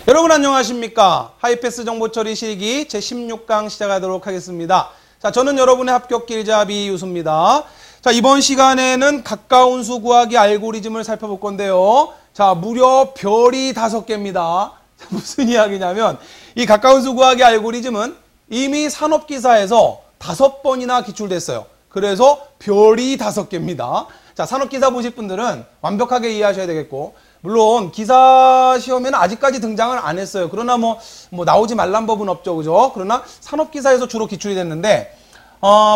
여러분 안녕하십니까? 하이패스 정보처리 실기 제16강 시작하도록 하겠습니다. 자, 저는 여러분의 합격 길잡이 유수입니다. 자, 이번 시간에는 가까운 수 구하기 알고리즘을 살펴볼 건데요. 자, 무려 별이 5개입니다. 자, 무슨 이야기냐면 이 가까운 수 구하기 알고리즘은 이미 산업기사에서 5번이나 기출됐어요. 그래서 별이 5개입니다. 자, 산업기사 보실 분들은 완벽하게 이해하셔야 되겠고, 물론 기사 시험에는 아직까지 등장을 안 했어요. 그러나 뭐 나오지 말란 법은 없죠, 그죠? 그러나 산업기사에서 주로 기출이 됐는데,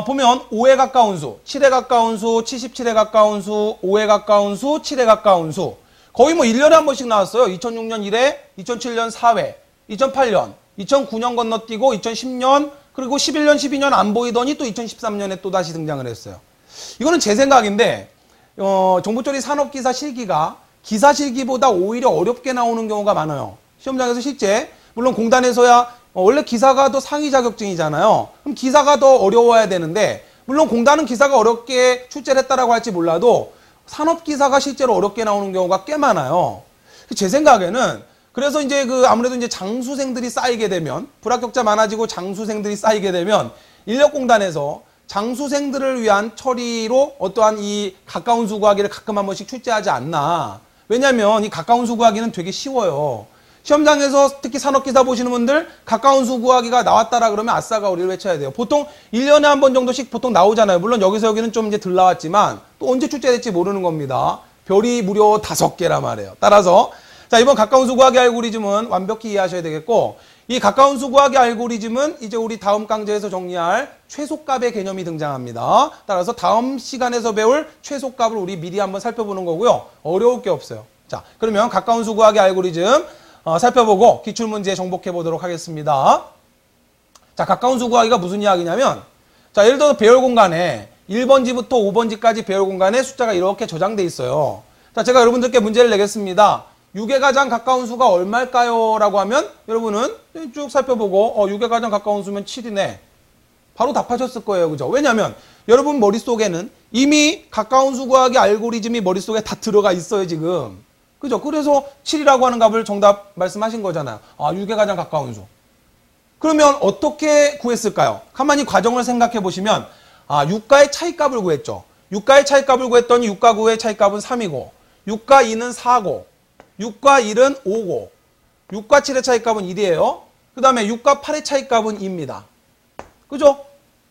보면 5에 가까운 수, 7에 가까운 수, 77에 가까운 수, 5에 가까운 수, 7에 가까운 수, 거의 뭐 1년에 한 번씩 나왔어요. 2006년 1회, 2007년 4회, 2008년, 2009년 건너뛰고 2010년, 그리고 11년, 12년 안 보이더니 또 2013년에 또 다시 등장을 했어요. 이거는 제 생각인데, 정보처리 산업기사 실기가 기사 실기보다 오히려 어렵게 나오는 경우가 많아요. 시험장에서 실제, 물론 공단에서야 원래 기사가 더 상위 자격증이잖아요. 그럼 기사가 더 어려워야 되는데, 물론 공단은 기사가 어렵게 출제를 했다라고 할지 몰라도 산업기사가 실제로 어렵게 나오는 경우가 꽤 많아요. 제 생각에는 그래서 이제 아무래도 이제 장수생들이 쌓이게 되면, 불합격자 많아지고 장수생들이 쌓이게 되면 인력공단에서 장수생들을 위한 처리로 어떠한 이 가까운 수 구하기를 가끔 한 번씩 출제하지 않나. 왜냐면 이 가까운 수 구하기는 되게 쉬워요. 시험장에서 특히 산업기사 보시는 분들 가까운 수 구하기가 나왔다라 그러면 아싸가 우리를 외쳐야 돼요. 보통 1년에 한 번 정도씩 보통 나오잖아요. 물론 여기서 여기는 좀 이제 덜 나왔지만 또 언제 출제될지 모르는 겁니다. 별이 무려 5개란 말이에요. 따라서 자, 이번 가까운 수 구하기 알고리즘은 완벽히 이해하셔야 되겠고, 이 가까운 수 구하기 알고리즘은 이제 우리 다음 강좌에서 정리할 최소값의 개념이 등장합니다. 따라서 다음 시간에서 배울 최소값을 우리 미리 한번 살펴보는 거고요. 어려울 게 없어요. 자, 그러면 가까운 수 구하기 알고리즘 살펴보고 기출문제 정복해 보도록 하겠습니다. 자, 가까운 수 구하기가 무슨 이야기냐면, 자, 예를 들어서 배열 공간에 1번지부터 5번지까지 배열 공간에 숫자가 이렇게 저장돼 있어요. 자, 제가 여러분들께 문제를 내겠습니다. 6에 가장 가까운 수가 얼마일까요? 라고 하면 여러분은 쭉 살펴보고 6에 가장 가까운 수면 7이네. 바로 답하셨을 거예요. 그죠? 왜냐하면 여러분 머릿속에는 이미 가까운 수 구하기 알고리즘이 머릿속에 다 들어가 있어요, 지금. 그죠? 그래서 7이라고 하는 값을 정답 말씀하신 거잖아요. 6에 가장 가까운 수. 그러면 어떻게 구했을까요? 가만히 과정을 생각해 보시면 6가의 차이값을 구했죠. 6가의 차이값을 구했더니 6과 9의 차이값은 3이고 6과 2는 4고 6과 1은 5고 6과 7의 차이값은 1이에요. 그 다음에 6과 8의 차이값은 2입니다. 그죠?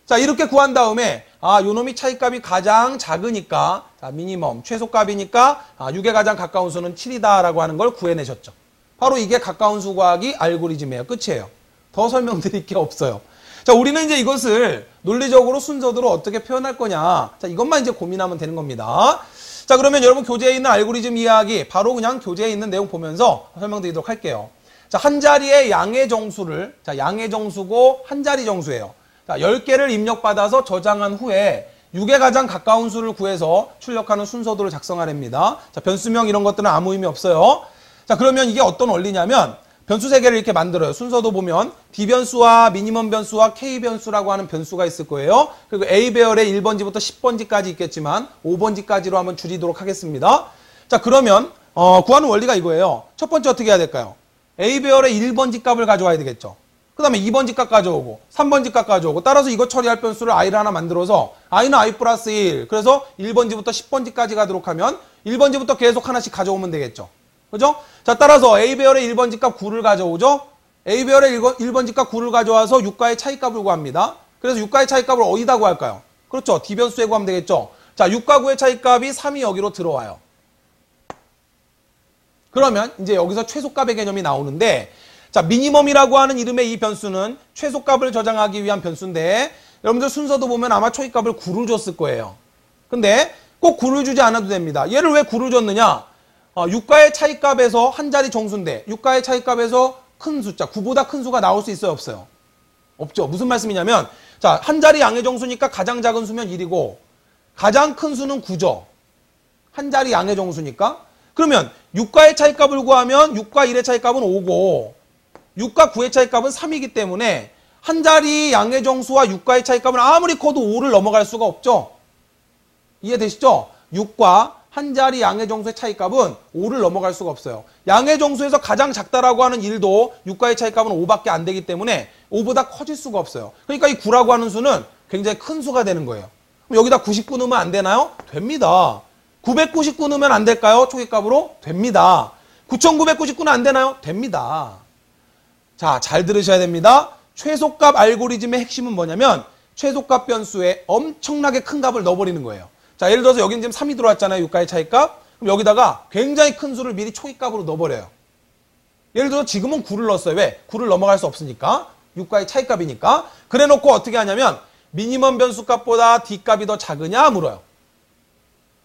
자, 이렇게 구한 다음에 요놈이 차이값이 가장 작으니까, 자, 미니멈 최소값이니까 6에 가장 가까운 수는 7이다 라고 하는 걸 구해내셨죠. 바로 이게 가까운 수 구하기 알고리즘이에요. 끝이에요. 더 설명드릴 게 없어요. 자, 우리는 이제 이것을 논리적으로 순서대로 어떻게 표현할 거냐, 자, 이것만 이제 고민하면 되는 겁니다. 자, 그러면 여러분 교재에 있는 알고리즘 이야기 바로 그냥 교재에 있는 내용 보면서 설명드리도록 할게요. 자, 한 자리의 양의 정수를, 자, 양의 정수고 한 자리 정수예요. 자, 10개를 입력받아서 저장한 후에 6에 가장 가까운 수를 구해서 출력하는 순서도를 작성하랍니다. 자, 변수명 이런 것들은 아무 의미 없어요. 자, 그러면 이게 어떤 원리냐면 변수 3개를 이렇게 만들어요. 순서도 보면 D변수와 미니멈 변수와 K변수라고 하는 변수가 있을 거예요. 그리고 A배열의 1번지부터 10번지까지 있겠지만 5번지까지로 한번 줄이도록 하겠습니다. 자, 그러면 구하는 원리가 이거예요. 첫 번째 어떻게 해야 될까요? A배열의 1번지 값을 가져와야 되겠죠. 그 다음에 2번지 값 가져오고 3번지 값 가져오고, 따라서 이거 처리할 변수를 i를 하나 만들어서 i는 i 플러스 1, 그래서 1번지부터 10번지까지 가도록 하면 1번지부터 계속 하나씩 가져오면 되겠죠. 그죠? 자, 따라서 A배열의 1번지 값 9를 가져오죠? A배열의 1번지 값 9를 가져와서 6가의 차이값을 구합니다. 그래서 6가의 차이값을 어디다 구할까요? 그렇죠. D변수에 구하면 되겠죠? 자, 6과 9의 차이값이 3이 여기로 들어와요. 그러면 이제 여기서 최소값의 개념이 나오는데, 자, 미니멈이라고 하는 이름의 이 변수는 최소값을 저장하기 위한 변수인데, 여러분들 순서도 보면 아마 초이값을 9를 줬을 거예요. 근데 꼭 9를 주지 않아도 됩니다. 얘를 왜 9를 줬느냐? 6가의 차이값에서 한 자리 정수인데 6가의 차이값에서 큰 숫자, 9보다 큰 수가 나올 수 있어요, 없어요? 없죠. 무슨 말씀이냐면, 자, 한 자리 양의 정수니까 가장 작은 수면 1이고 가장 큰 수는 9죠. 한 자리 양의 정수니까. 그러면 6가의 차이값을 구하면 6과 1의 차이값은 5고 6과 9의 차이값은 3이기 때문에 한 자리 양의 정수와 6가의 차이값은 아무리 커도 5를 넘어갈 수가 없죠. 이해되시죠? 6과 한 자리 양의 정수의 차이값은 5를 넘어갈 수가 없어요. 양의 정수에서 가장 작다라고 하는 1도 유가의 차이값은 5밖에 안 되기 때문에 5보다 커질 수가 없어요. 그러니까 이 9라고 하는 수는 굉장히 큰 수가 되는 거예요. 그럼 여기다 99 넣으면 안 되나요? 됩니다. 999 넣으면 안 될까요? 초기값으로? 됩니다. 9999는 안 되나요? 됩니다. 자, 잘 들으셔야 됩니다. 최소값 알고리즘의 핵심은 뭐냐면 최소값 변수에 엄청나게 큰 값을 넣어버리는 거예요. 자, 예를 들어서 여기는 지금 3이 들어왔잖아요. 유가의 차이값. 그럼 여기다가 굉장히 큰 수를 미리 초기값으로 넣어버려요. 예를 들어서 지금은 9를 넣었어요. 왜? 9를 넘어갈 수 없으니까. 유가의 차이값이니까. 그래 놓고 어떻게 하냐면 미니멈 변수값보다 D값이 더 작으냐 물어요.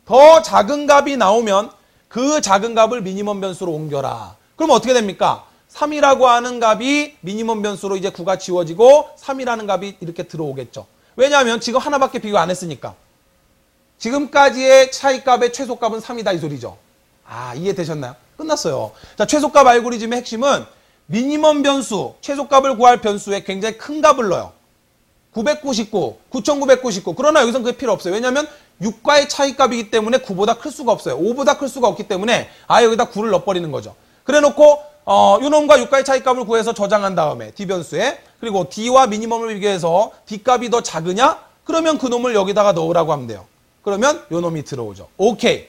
더 작은 값이 나오면 그 작은 값을 미니멈 변수로 옮겨라. 그럼 어떻게 됩니까? 3이라고 하는 값이 미니멈 변수로 이제 9가 지워지고 3이라는 값이 이렇게 들어오겠죠. 왜냐하면 지금 하나밖에 비교 안 했으니까. 지금까지의 차이값의 최소값은 3이다 이 소리죠. 아, 이해되셨나요? 끝났어요. 자, 최소값 알고리즘의 핵심은 미니멈 변수, 최소값을 구할 변수에 굉장히 큰 값을 넣어요. 999, 9999. 그러나 여기서는 그게 필요 없어요. 왜냐하면 6과의 차이값이기 때문에 9보다 클 수가 없어요. 5보다 클 수가 없기 때문에 아예 여기다 9를 넣어버리는 거죠. 그래 놓고 요놈과 6과의 차이값을 구해서 저장한 다음에 D변수에 그리고 D와 미니멈을 비교해서 D값이 더 작으냐? 그러면 그 놈을 여기다가 넣으라고 하면 돼요. 그러면 요놈이 들어오죠. 오케이.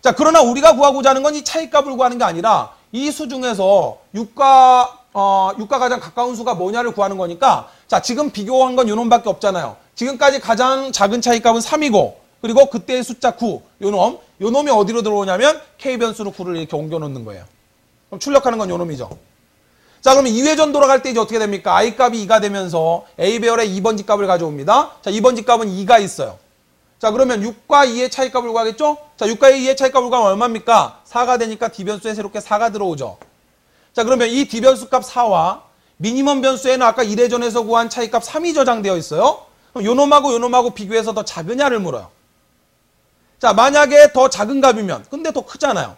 자, 그러나 우리가 구하고자 하는 건 이 차이값을 구하는 게 아니라 이 수 중에서 6과 가장 가까운 수가 뭐냐를 구하는 거니까 자, 지금 비교한 건 요놈밖에 없잖아요. 지금까지 가장 작은 차이값은 3이고 그리고 그때의 숫자 9, 요놈이 어디로 들어오냐면 K변수로 9를 이렇게 옮겨 놓는 거예요. 그럼 출력하는 건 요놈이죠. 자, 그러면 2회전 돌아갈 때 이제 어떻게 됩니까? I값이 2가 되면서 A배열의 2번지 값을 가져옵니다. 자, 2번지 값은 2가 있어요. 자, 그러면 6과 2의 차이값을 구하겠죠? 자, 6과 2의 차이값을 구하면 얼마입니까? 4가 되니까 D변수에 새롭게 4가 들어오죠. 자, 그러면 이 D변수 값 4와 미니멈 변수에는 아까 1회전에서 구한 차이값 3이 저장되어 있어요. 그럼 요놈하고 비교해서 더 작으냐를 물어요. 자, 만약에 더 작은 값이면 근데 더 크잖아요.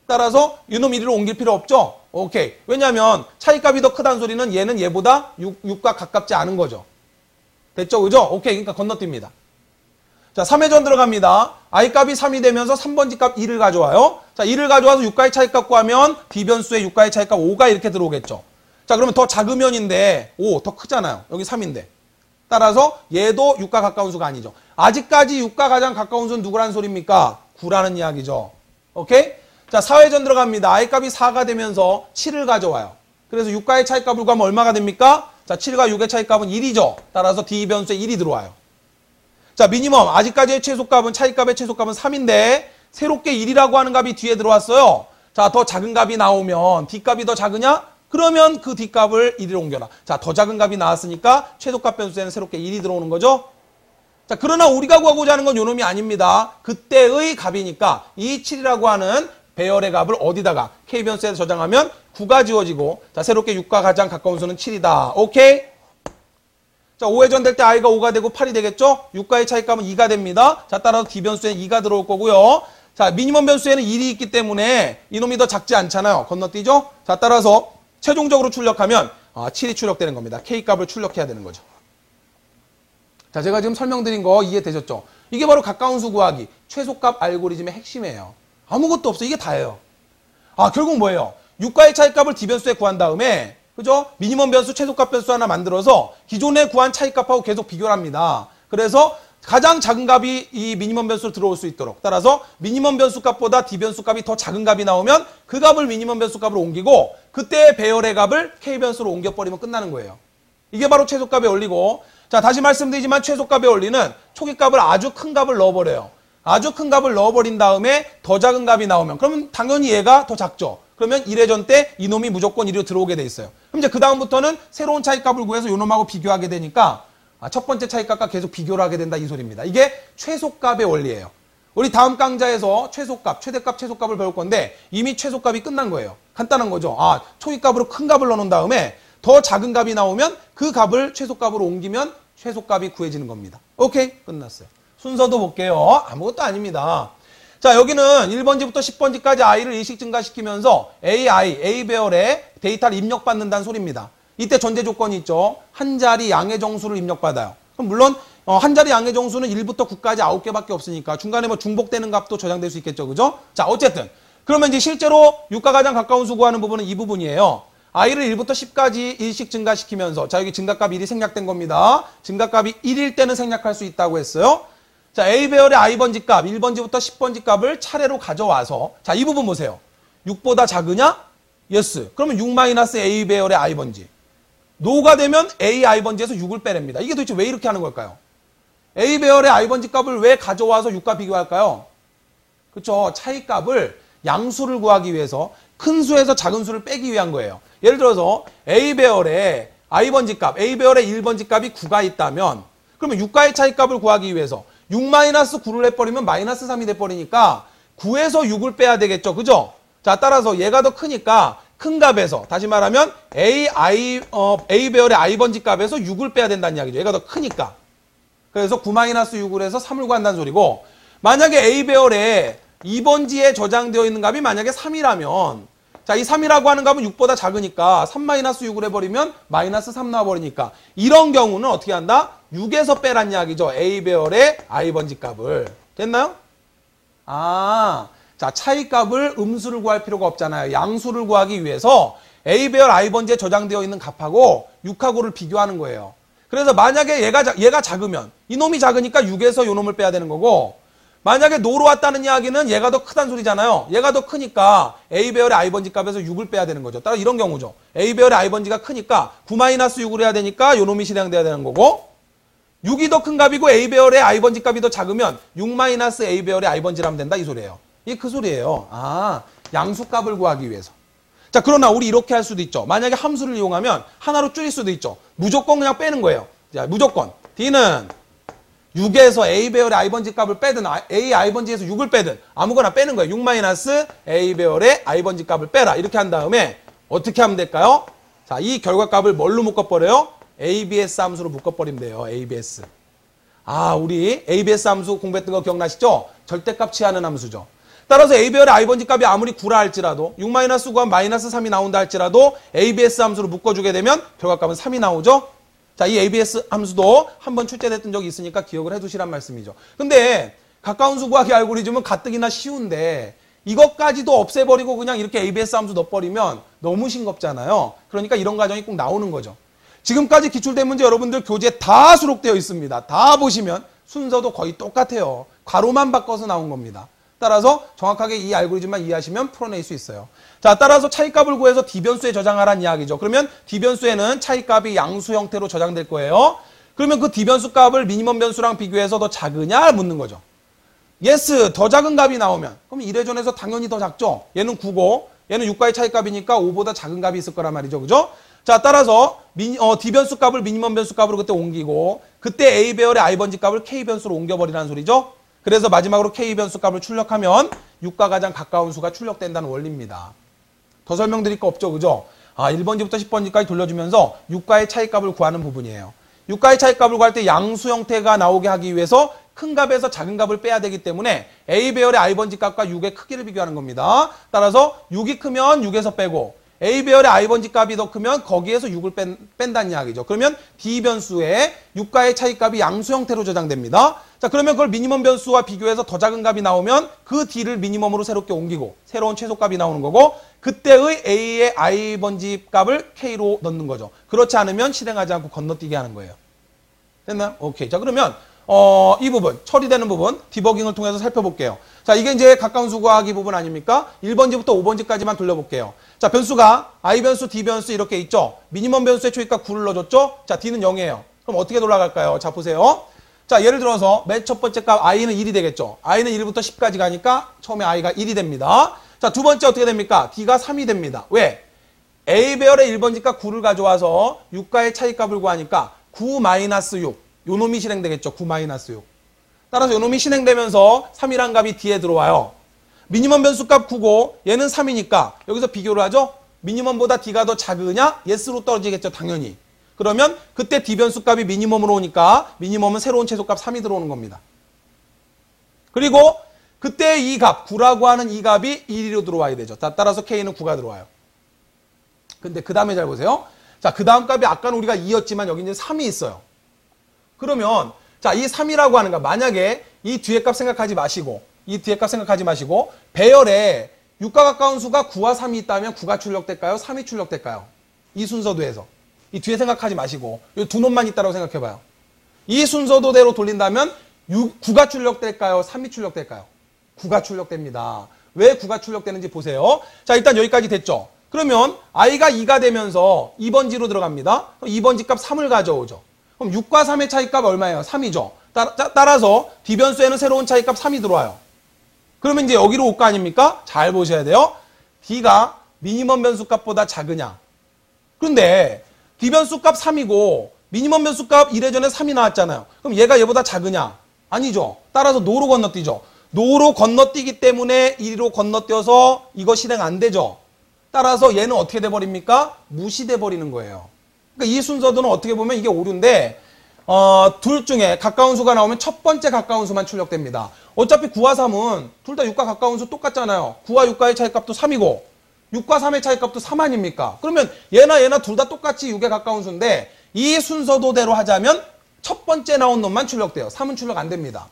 따라서 요놈 1위로 옮길 필요 없죠? 오케이. 왜냐하면 차이값이 더 크다는 소리는 얘는 얘보다 6과 가깝지 않은 거죠. 됐죠? 그죠? 오케이. 그러니까 건너뜁니다. 자, 3회전 들어갑니다. I값이 3이 되면서 3번지 값 2를 가져와요. 자, 2를 가져와서 6가의 차이값 구하면 D변수의 6가의 차이값 5가 이렇게 들어오겠죠. 자, 그러면 더 작으면인데 5, 더 크잖아요. 여기 3인데. 따라서 얘도 6과 가까운 수가 아니죠. 아직까지 6과 가장 가까운 수는 누구라는 소리입니까? 9라는 이야기죠. 오케이? 자, 4회전 들어갑니다. I값이 4가 되면서 7을 가져와요. 그래서 6가의 차이값을 구하면 얼마가 됩니까? 자, 7과 6의 차이값은 1이죠. 따라서 D변수에 1이 들어와요. 자, 미니멈 아직까지의 최소값은 차이값의 최소값은 3인데 새롭게 1이라고 하는 값이 뒤에 들어왔어요. 자, 더 작은 값이 나오면 D값이 더 작으냐? 그러면 그 D값을 1위로 옮겨라. 자, 더 작은 값이 나왔으니까 최소값 변수에는 새롭게 1이 들어오는 거죠. 자, 그러나 우리가 구하고자 하는 건 요놈이 아닙니다. 그때의 값이니까 이 7이라고 하는 배열의 값을 어디다가 K변수에 저장하면 9가 지워지고 자, 새롭게 6과 가장 가까운 수는 7이다. 오케이? 자, 5회전 될 때 I가 5가 되고 8이 되겠죠? 6과의 차이값은 2가 됩니다. 자, 따라서 D변수에 2가 들어올 거고요. 자, 미니멈 변수에는 1이 있기 때문에 이놈이 더 작지 않잖아요. 건너뛰죠? 자, 따라서 최종적으로 출력하면 7이 출력되는 겁니다. K값을 출력해야 되는 거죠. 자, 제가 지금 설명드린 거 이해되셨죠? 이게 바로 가까운 수 구하기, 최소값 알고리즘의 핵심이에요. 아무것도 없어. 이게 다예요. 결국 뭐예요? 6과의 차이값을 D변수에 구한 다음에 그죠? 미니멈 변수, 최소값 변수 하나 만들어서 기존에 구한 차이값하고 계속 비교를 합니다. 그래서 가장 작은 값이 이 미니멈 변수로 들어올 수 있도록 따라서 미니멈 변수 값보다 D변수 값이 더 작은 값이 나오면 그 값을 미니멈 변수 값으로 옮기고 그때의 배열의 값을 K변수로 옮겨버리면 끝나는 거예요. 이게 바로 최소값의 원리고 자, 다시 말씀드리지만 최소값의 원리는 초기값을 아주 큰 값을 넣어버려요. 아주 큰 값을 넣어버린 다음에 더 작은 값이 나오면 그러면 당연히 얘가 더 작죠. 그러면 1회전 때 이놈이 무조건 1위로 들어오게 돼 있어요. 그럼 이제 그 다음부터는 새로운 차이값을 구해서 이놈하고 비교하게 되니까 첫 번째 차이값과 계속 비교를 하게 된다 이 소리입니다. 이게 최소값의 원리예요. 우리 다음 강좌에서 최소값, 최대값, 최소값을 배울 건데 이미 최소값이 끝난 거예요. 간단한 거죠. 초기값으로 큰 값을 넣어놓은 다음에 더 작은 값이 나오면 그 값을 최소값으로 옮기면 최소값이 구해지는 겁니다. 오케이? 끝났어요. 순서도 볼게요. 아무것도 아닙니다. 자, 여기는 1번지부터 10번지까지 I를 일씩 증가시키면서 A 배열에 데이터를 입력받는다는 소리입니다. 이때 전제 조건이 있죠. 한 자리 양의 정수를 입력받아요. 그럼 물론 한 자리 양의 정수는 1부터 9까지 9개밖에 없으니까 중간에 뭐 중복되는 값도 저장될 수 있겠죠. 그죠? 자, 어쨌든. 그러면 이제 실제로 6과 가장 가까운 수 구하는 부분은 이 부분이에요. i를 1부터 10까지 1씩 증가시키면서 자, 여기 증가값 1이 생략된 겁니다. 증가값이 1일 때는 생략할 수 있다고 했어요. 자, A배열의 i번지 값, 1번지부터 10번지 값을 차례로 가져와서 자, 이 부분 보세요. 6보다 작으냐? yes. 그러면 6-A배열의 i번지. 노가 되면 A i번지에서 6을 빼냅니다. 이게 도대체 왜 이렇게 하는 걸까요? A배열의 i번지 값을 왜 가져와서 6과 비교할까요? 그렇죠. 차이값을 양수를 구하기 위해서 큰 수에서 작은 수를 빼기 위한 거예요. 예를 들어서 A배열의 i번지 값, A배열의 1번지 값이 9가 있다면 그러면 6과의 차이값을 구하기 위해서 6-9를 해버리면 -3이 돼버리니까 9에서 6을 빼야 되겠죠. 그죠? 자, 따라서 얘가 더 크니까 큰 값에서 다시 말하면 A배열의 i번지 값에서 6을 빼야 된다는 이야기죠. 얘가 더 크니까. 그래서 9-6을 해서 3을 구한다는 소리고 만약에 A배열의 2번지에 저장되어 있는 값이 만약에 3이라면 자, 이 3이라고 하는 값은 6보다 작으니까 3-6을 해버리면 -3 나와버리니까 이런 경우는 어떻게 한다? 6에서 빼란 이야기죠. A배열의 i번지 값을. 됐나요? 자, 차이값을 음수를 구할 필요가 없잖아요. 양수를 구하기 위해서 A배열 i번지에 저장되어 있는 값하고 6하고를 비교하는 거예요. 그래서 만약에 얘가 작으면 이놈이 작으니까 6에서 요놈을 빼야 되는 거고 만약에 노로 왔다는 이야기는 얘가 더 크다는 소리잖아요. 얘가 더 크니까 A배열의 i번지 값에서 6을 빼야 되는 거죠. 따라 이런 경우죠. A배열의 i번지가 크니까 9-6을 해야 되니까 요놈이 실행돼야 되는 거고 6이 더 큰 값이고 A배열의 i번지 값이 더 작으면 6-A배열의 i번지라면 된다 이 소리예요. 이게 그 소리예요. 양수값을 구하기 위해서. 자, 그러나 우리 이렇게 할 수도 있죠. 만약에 함수를 이용하면 하나로 줄일 수도 있죠. 무조건 그냥 빼는 거예요. 자, 무조건 D는 6에서 A배열의 i번지 값을 빼든 A i번지에서 6을 빼든 아무거나 빼는 거예요. 6-A배열의 i번지 값을 빼라. 이렇게 한 다음에 어떻게 하면 될까요? 자, 이 결과값을 뭘로 묶어버려요? ABS 함수로 묶어버리면 돼요. ABS. 우리 ABS 함수 공부했던 거 기억나시죠? 절대값 취하는 함수죠. 따라서 A배열의 i번지 값이 아무리 9라 할지라도 6-9가 -3이 나온다 할지라도 ABS 함수로 묶어주게 되면 결과값은 3이 나오죠? 자, 이 ABS 함수도 한번 출제됐던 적이 있으니까 기억을 해두시란 말씀이죠. 근데 가까운 수 구하기 알고리즘은 가뜩이나 쉬운데 이것까지도 없애버리고 그냥 이렇게 ABS 함수 넣어버리면 너무 싱겁잖아요. 그러니까 이런 과정이 꼭 나오는 거죠. 지금까지 기출된 문제 여러분들 교재에 다 수록되어 있습니다. 다 보시면 순서도 거의 똑같아요. 괄호만 바꿔서 나온 겁니다. 따라서 정확하게 이 알고리즘만 이해하시면 풀어낼 수 있어요. 자, 따라서 차이값을 구해서 D변수에 저장하라는 이야기죠. 그러면 D변수에는 차이값이 양수 형태로 저장될 거예요. 그러면 그 D변수 값을 미니멈 변수랑 비교해서 더 작으냐 묻는 거죠. yes, 더 작은 값이 나오면 그럼 1회전에서 당연히 더 작죠. 얘는 9고 얘는 6과의 차이값이니까 5보다 작은 값이 있을 거란 말이죠. 그죠? 자, 따라서 D변수 값을 미니멈 변수 값으로 그때 옮기고 그때 A배열의 i번지 값을 K변수로 옮겨버리라는 소리죠. 그래서 마지막으로 K변수 값을 출력하면 6과 가장 가까운 수가 출력된다는 원리입니다. 더 설명드릴 거 없죠. 그죠? 1번지부터 10번지까지 돌려주면서 6과의 차이값을 구하는 부분이에요. 6과의 차이값을 구할 때 양수 형태가 나오게 하기 위해서 큰 값에서 작은 값을 빼야 되기 때문에 A배열의 i번지 값과 6의 크기를 비교하는 겁니다. 따라서 6이 크면 6에서 빼고 A배열의 i번지 값이 더 크면 거기에서 6을 뺀다는 이야기죠. 그러면 D변수의 6과의 차이값이 양수 형태로 저장됩니다. 자, 그러면 그걸 미니멈 변수와 비교해서 더 작은 값이 나오면 그 D를 미니멈으로 새롭게 옮기고 새로운 최소값이 나오는 거고 그때의 A의 i번지 값을 K로 넣는 거죠. 그렇지 않으면 실행하지 않고 건너뛰게 하는 거예요. 됐나요? 오케이. 자, 그러면 이 부분, 처리되는 부분 디버깅을 통해서 살펴볼게요. 자, 이게 이제 가까운 수 구하기 부분 아닙니까? 1번지부터 5번지까지만 돌려볼게요. 자, 변수가 I변수, D변수 이렇게 있죠? 미니멈 변수의 초기값 9를 넣어줬죠? 자, D는 0이에요. 그럼 어떻게 돌아갈까요? 자, 보세요. 자, 예를 들어서 맨 첫 번째 값 I는 1이 되겠죠? I는 1부터 10까지 가니까 처음에 I가 1이 됩니다. 자, 두 번째 어떻게 됩니까? D가 3이 됩니다. 왜? A배열의 1번지값 9를 가져와서 6과의 차이값을 구하니까 9-6. 요 놈이 실행되겠죠. 9-6. 따라서 요 놈이 실행되면서 3이란 값이 D에 들어와요. 미니멈 변수값 9고 얘는 3이니까 여기서 비교를 하죠. 미니멈보다 D가 더 작으냐? yes로 떨어지겠죠. 당연히. 그러면 그때 D 변수값이 미니멈으로 오니까 미니멈은 새로운 최소값 3이 들어오는 겁니다. 그리고 그때 이 값, 9라고 하는 이 값이 1로 들어와야 되죠. 따라서 K는 9가 들어와요. 근데 그 다음에 잘 보세요. 자, 그 다음 값이 아까는 우리가 2였지만 여기 이제 3이 있어요. 그러면 자, 이 3이라고 하는 거 만약에 이 뒤에 값 생각하지 마시고 배열에 6과 가까운 수가 9와 3이 있다면 9가 출력될까요? 3이 출력될까요? 이 순서도에서. 이 뒤에 생각하지 마시고 이 두 놈만 있다고 생각해봐요. 이 순서도대로 돌린다면 9가 출력될까요? 3이 출력될까요? 9가 출력됩니다. 왜 9가 출력되는지 보세요. 자, 일단 여기까지 됐죠. 그러면 i가 2가 되면서 2번지로 들어갑니다. 2번지 값 3을 가져오죠. 그럼 6과 3의 차이값 얼마예요? 3이죠. 따라서 D변수에는 새로운 차이값 3이 들어와요. 그러면 이제 여기로 올 거 아닙니까? 잘 보셔야 돼요. D가 미니멈 변수값보다 작으냐. 그런데 D변수값 3이고 미니멈 변수값 1회 전에 3이 나왔잖아요. 그럼 얘가 얘보다 작으냐? 아니죠. 따라서 노로 건너뛰죠. 노로 건너뛰기 때문에 1로 건너뛰어서 이거 실행 안 되죠. 따라서 얘는 어떻게 돼버립니까? 무시돼 버리는 거예요. 그러니까 이 순서도는 어떻게 보면 이게 오류인데 둘 중에 가까운 수가 나오면 첫 번째 가까운 수만 출력됩니다. 어차피 9와 3은 둘 다 6과 가까운 수 똑같잖아요. 9와 6과의 차이값도 3이고 6과 3의 차이값도 3 아닙니까? 그러면 얘나 둘 다 똑같이 6에 가까운 수인데 이 순서도대로 하자면 첫 번째 나온 놈만 출력돼요. 3은 출력 안 됩니다.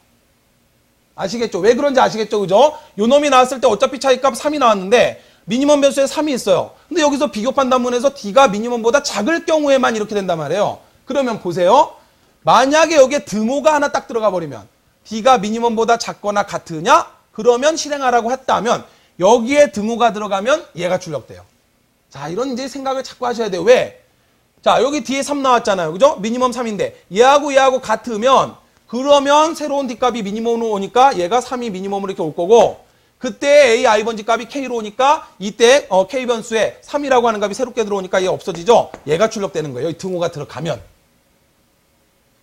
아시겠죠? 왜 그런지 아시겠죠? 그죠? 요 놈이 나왔을 때 어차피 차이값 3이 나왔는데 미니멈 변수에 3이 있어요. 근데 여기서 비교 판단문에서 D가 미니멈보다 작을 경우에만 이렇게 된단 말이에요. 그러면 보세요. 만약에 여기에 등호가 하나 딱 들어가 버리면 D가 미니멈보다 작거나 같으냐? 그러면 실행하라고 했다면 여기에 등호가 들어가면 얘가 출력돼요. 자, 이런 이제 생각을 자꾸 하셔야 돼요. 왜? 자, 여기 뒤에 3 나왔잖아요. 그죠? 미니멈 3인데 얘하고 같으면 그러면 새로운 D값이 미니멈으로 오니까 얘가 3이 미니멈으로 이렇게 올 거고 그때 A, I번지 값이 K로 오니까 이때 K변수에 3이라고 하는 값이 새롭게 들어오니까 얘 없어지죠? 얘가 출력되는 거예요. 이 등호가 들어가면.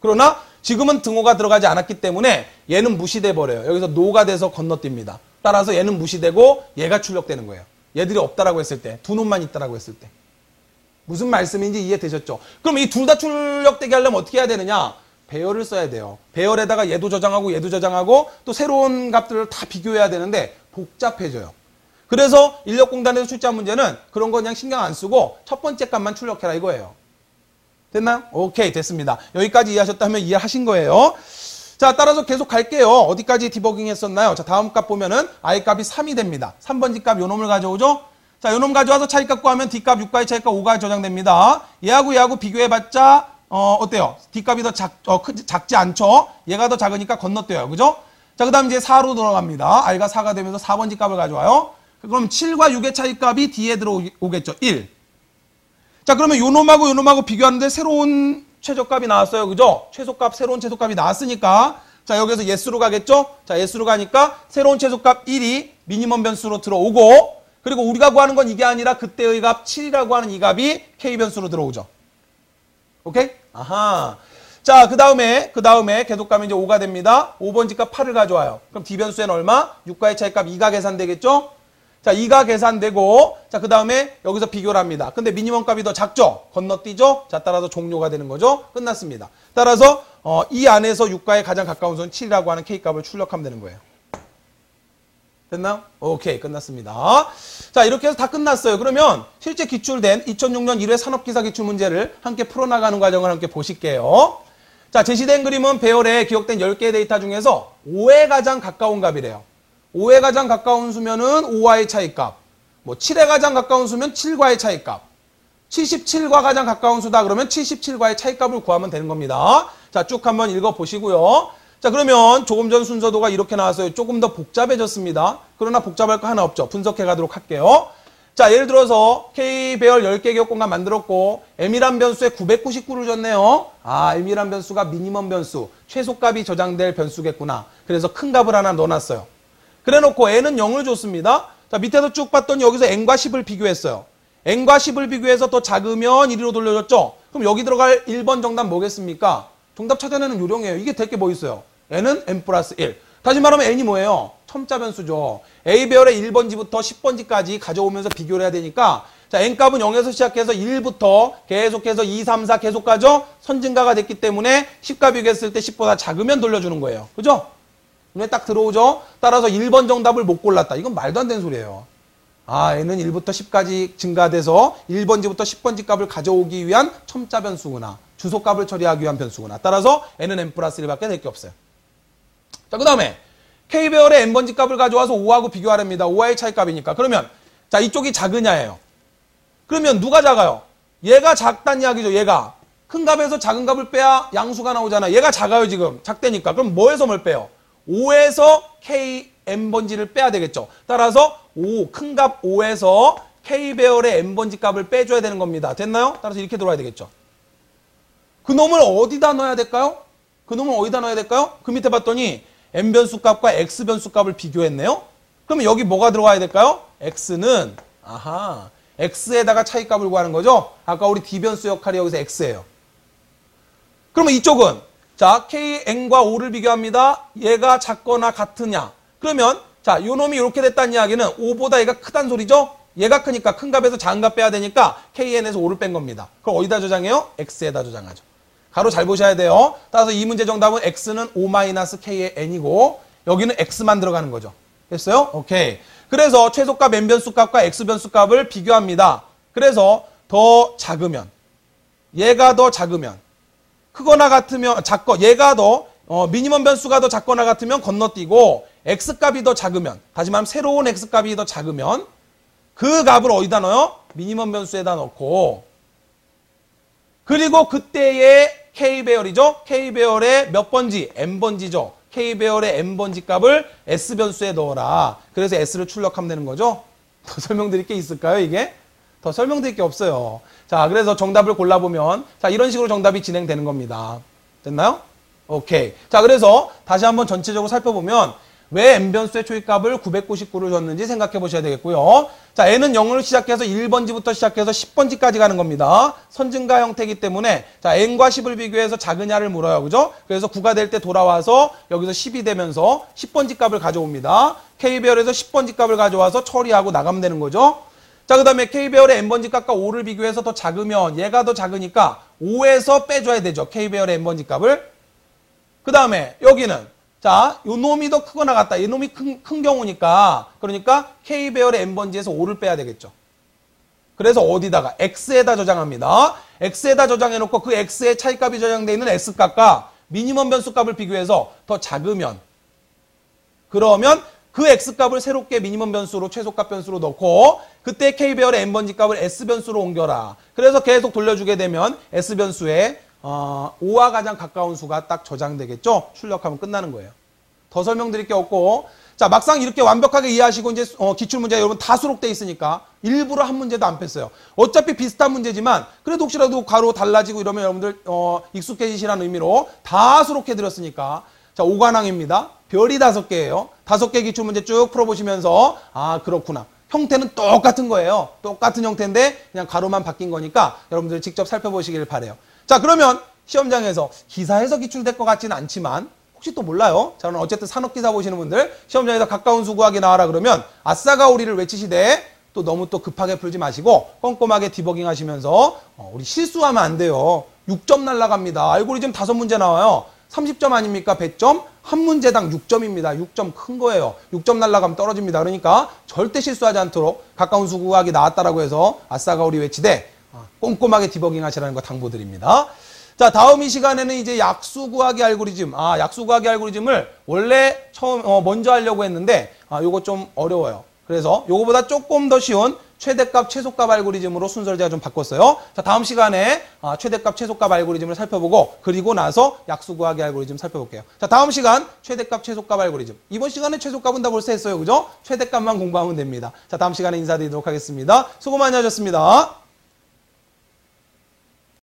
그러나 지금은 등호가 들어가지 않았기 때문에 얘는 무시돼 버려요. 여기서 노가 돼서 건너뜁니다. 따라서 얘는 무시되고 얘가 출력되는 거예요. 얘들이 없다라고 했을 때, 두 놈만 있다라고 했을 때. 무슨 말씀인지 이해되셨죠? 그럼 이 둘 다 출력되게 하려면 어떻게 해야 되느냐? 배열을 써야 돼요. 배열에다가 얘도 저장하고 또 새로운 값들을 다 비교해야 되는데 복잡해져요. 그래서 인력공단에서 출제한 문제는 그런 거 그냥 신경 안 쓰고 첫 번째 값만 출력해라 이거예요. 됐나요? 오케이, 됐습니다. 여기까지 이해하셨다면 이해하신 거예요. 자, 따라서 계속 갈게요. 어디까지 디버깅 했었나요? 자, 다음 값 보면은 I 값이 3이 됩니다. 3번지 값 요 놈을 가져오죠? 자, 요 놈 가져와서 차이값 구하면 D값 6과의 차이값 5가 저장됩니다. 얘하고 비교해봤자 어때요? D값이 더 작지 않죠? 얘가 더 작으니까 건너뛰어요. 그죠? 자, 그 다음 이제 4로 들어갑니다. I가 4가 되면서 4번지 값을 가져와요. 그럼 7과 6의 차이값이 D에 들어오겠죠. 1. 자, 그러면 요 놈하고 비교하는데 새로운 최저값이 나왔어요. 그죠? 새로운 최소값이 나왔으니까. 자, 여기서 예스로 가겠죠? 자, 예스로 가니까 새로운 최소값 1이 미니멈 변수로 들어오고, 그리고 우리가 구하는 건 이게 아니라 그때의 값 7이라고 하는 이 값이 K 변수로 들어오죠. 오케이? 아하. 자, 그 다음에 계속 가면 이제 5가 됩니다. 5번지 값 8을 가져와요. 그럼 D 변수에는 얼마? 6과의 차이값 2가 계산되겠죠? 자, 2가 계산되고, 자, 그 다음에 여기서 비교를 합니다. 근데 미니멈 값이 더 작죠? 건너뛰죠? 자, 따라서 종료가 되는 거죠? 끝났습니다. 따라서, 이 안에서 6과에 가장 가까운 수는 7이라고 하는 K값을 출력하면 되는 거예요. 됐나요? 오케이, 끝났습니다. 자, 이렇게 해서 다 끝났어요. 그러면 실제 기출된 2006년 1회 산업기사 기출 문제를 함께 풀어나가는 과정을 함께 보실게요. 자, 제시된 그림은 배열에 기억된 10개의 데이터 중에서 5에 가장 가까운 값이래요. 5에 가장 가까운 수면은 5와의 차이값, 7에 가장 가까운 수면 7과의 차이값, 77과 가장 가까운 수다 그러면 77과의 차이값을 구하면 되는 겁니다. 자, 쭉 한번 읽어보시고요. 자, 그러면 조금 전 순서도가 이렇게 나왔어요. 조금 더 복잡해졌습니다. 그러나 복잡할 거 하나 없죠. 분석해 가도록 할게요. 자, 예를 들어서 K배열 10개 기억공간 만들었고 M이란 변수에 999를 줬네요. 아, M이란 변수가 미니멈 변수, 최소값이 저장될 변수겠구나. 그래서 큰 값을 하나 넣어놨어요. 그래놓고 N은 0을 줬습니다. 자, 밑에서 쭉 봤더니 여기서 N과 10을 비교했어요. N과 10을 비교해서 더 작으면 1위로 돌려줬죠? 그럼 여기 들어갈 1번 정답 뭐겠습니까? 정답 찾아내는 요령이에요. 이게 될 게 뭐 있어요? N은 N 플러스 1. 다시 말하면 N이 뭐예요? 첨자 변수죠. A배열의 1번지부터 10번지까지 가져오면서 비교를 해야 되니까 자, N값은 0에서 시작해서 1부터 계속해서 2, 3, 4 계속 가죠? 선증가가 됐기 때문에 10과 비교했을 때 10보다 작으면 돌려주는 거예요. 그죠? 눈에 딱 들어오죠? 따라서 1번 정답을 못 골랐다. 이건 말도 안 되는 소리예요. n은 1부터 10까지 증가돼서 1번지부터 10번지 값을 가져오기 위한 첨자 변수구나. 주소값을 처리하기 위한 변수구나. 따라서 n은 n 플러스 1밖에 될 게 없어요. 자, 그 다음에 K배열의 n번지 값을 가져와서 5하고 비교하랍니다. 5와의 차이값이니까. 그러면 자, 이쪽이 작으냐예요. 그러면 누가 작아요? 얘가 작단 이야기죠. 얘가. 큰 값에서 작은 값을 빼야 양수가 나오잖아. 얘가 작아요 지금. 작대니까. 그럼 뭐에서 뭘 빼요? 5에서 K n번지를 빼야 되겠죠. 따라서 큰 값 5에서 K배열의 n번지 값을 빼줘야 되는 겁니다. 됐나요? 따라서 이렇게 들어와야 되겠죠. 그 놈을 어디다 넣어야 될까요? 그 밑에 봤더니 n변수 값과 x변수 값을 비교했네요. 그러면 여기 뭐가 들어가야 될까요? x는 x에다가 차이값을 구하는 거죠. 아까 우리 d변수 역할이 여기서 x예요. 그러면 이쪽은 자 kn과 5를 비교합니다. 얘가 작거나 같으냐. 그러면 자 요 놈이 이렇게 됐다는 이야기는 5보다 얘가 크단 소리죠. 얘가 크니까 큰 값에서 작은 값 빼야 되니까 kn에서 5를 뺀 겁니다. 그럼 어디다 저장해요? x에다 저장하죠. 가로 잘 보셔야 돼요. 따라서 이 문제 정답은 x는 5-k의 n이고 여기는 x만 들어가는 거죠. 됐어요? 오케이. 그래서 최소값 n변수 값과 x변수 값을 비교합니다. 그래서 더 작으면 얘가 더 작으면 크거나 같으면 얘가 더 미니멈 변수가 더 작거나 같으면 건너뛰고 x값이 더 작으면 다시 말하면 새로운 x값이 더 작으면 그 값을 어디다 넣어요? 미니멈 변수에다 넣고 그리고 그때의 K배열이죠. K배열의 몇 번지? n번지죠. K배열의 n번지 값을 S변수에 넣어라. 그래서 S를 출력하면 되는 거죠. 더 설명드릴 게 있을까요, 이게? 더 설명드릴 게 없어요. 자, 그래서 정답을 골라보면 자, 이런 식으로 정답이 진행되는 겁니다. 됐나요? 오케이. 자, 그래서 다시 한번 전체적으로 살펴보면 왜 n변수의 초이값을 999를 줬는지 생각해 보셔야 되겠고요. 자, n은 0을 시작해서 1번지부터 시작해서 10번지까지 가는 겁니다. 선증가 형태이기 때문에 자, n과 10을 비교해서 작으냐를 물어요. 그죠? 그래서 9가 될 때 돌아와서 여기서 10이 되면서 10번지 값을 가져옵니다. K배열에서 10번지 값을 가져와서 처리하고 나가면 되는 거죠. 자, 그 다음에 K배열의 n번지 값과 5를 비교해서 더 작으면 얘가 더 작으니까 5에서 빼줘야 되죠. K배열의 n번지 값을. 그 다음에 여기는 자, 요 놈이 더 크거나 같다. 이 놈이 큰 경우니까 그러니까 K배열의 n번지에서 5를 빼야 되겠죠. 그래서 어디다가? X에다 저장합니다. X에다 저장해놓고 그 X의 차이값이 저장되어 있는 X값과 미니멈 변수값을 비교해서 더 작으면 그러면 그 X값을 새롭게 미니멈 변수로 최소값 변수로 넣고 그때 K배열의 n번지 값을 S변수로 옮겨라. 그래서 계속 돌려주게 되면 S변수에 5와 가장 가까운 수가 딱 저장되겠죠? 출력하면 끝나는 거예요. 더 설명드릴 게 없고 자 막상 이렇게 완벽하게 이해하시고 이제 기출문제 여러분 다 수록돼 있으니까 일부러 한 문제도 안 뺐어요. 어차피 비슷한 문제지만 그래도 혹시라도 괄호 달라지고 이러면 여러분들 익숙해지시라는 의미로 다 수록해드렸으니까 자 5관왕입니다. 별이 5개예요. 5개 기출문제 쭉 풀어보시면서 아 그렇구나. 형태는 똑같은 거예요. 똑같은 형태인데 그냥 가로만 바뀐 거니까 여러분들 직접 살펴보시길 바래요. 자 그러면 시험장에서 기사에서 기출될 것 같지는 않지만 혹시 또 몰라요. 저는 어쨌든 산업기사 보시는 분들 시험장에서 가까운 수 구하기 나와라 그러면 아싸가 우리를 외치시되 또 너무 또 급하게 풀지 마시고 꼼꼼하게 디버깅 하시면서 우리 실수하면 안 돼요. 6점 날라갑니다. 알고리즘 5문제 나와요. 30점 아닙니까? 100점? 한 문제당 6점입니다. 6점 큰 거예요. 6점 날라가면 떨어집니다. 그러니까 절대 실수하지 않도록 가까운 수 구하기 나왔다라고 해서 아싸가 우리 외치되 꼼꼼하게 디버깅 하시라는 거 당부드립니다. 자, 다음 이 시간에는 이제 약수 구하기 알고리즘. 약수 구하기 알고리즘을 원래 먼저 하려고 했는데, 요거 좀 어려워요. 그래서 요거보다 조금 더 쉬운 최대값, 최소값 알고리즘으로 순서를 제가 좀 바꿨어요. 자, 다음 시간에 최대값, 최소값 알고리즘을 살펴보고, 그리고 나서 약수 구하기 알고리즘 살펴볼게요. 자, 다음 시간 최대값, 최소값 알고리즘. 이번 시간에 최소값은 다 벌써 했어요. 그죠? 최대값만 공부하면 됩니다. 자, 다음 시간에 인사드리도록 하겠습니다. 수고 많이 하셨습니다.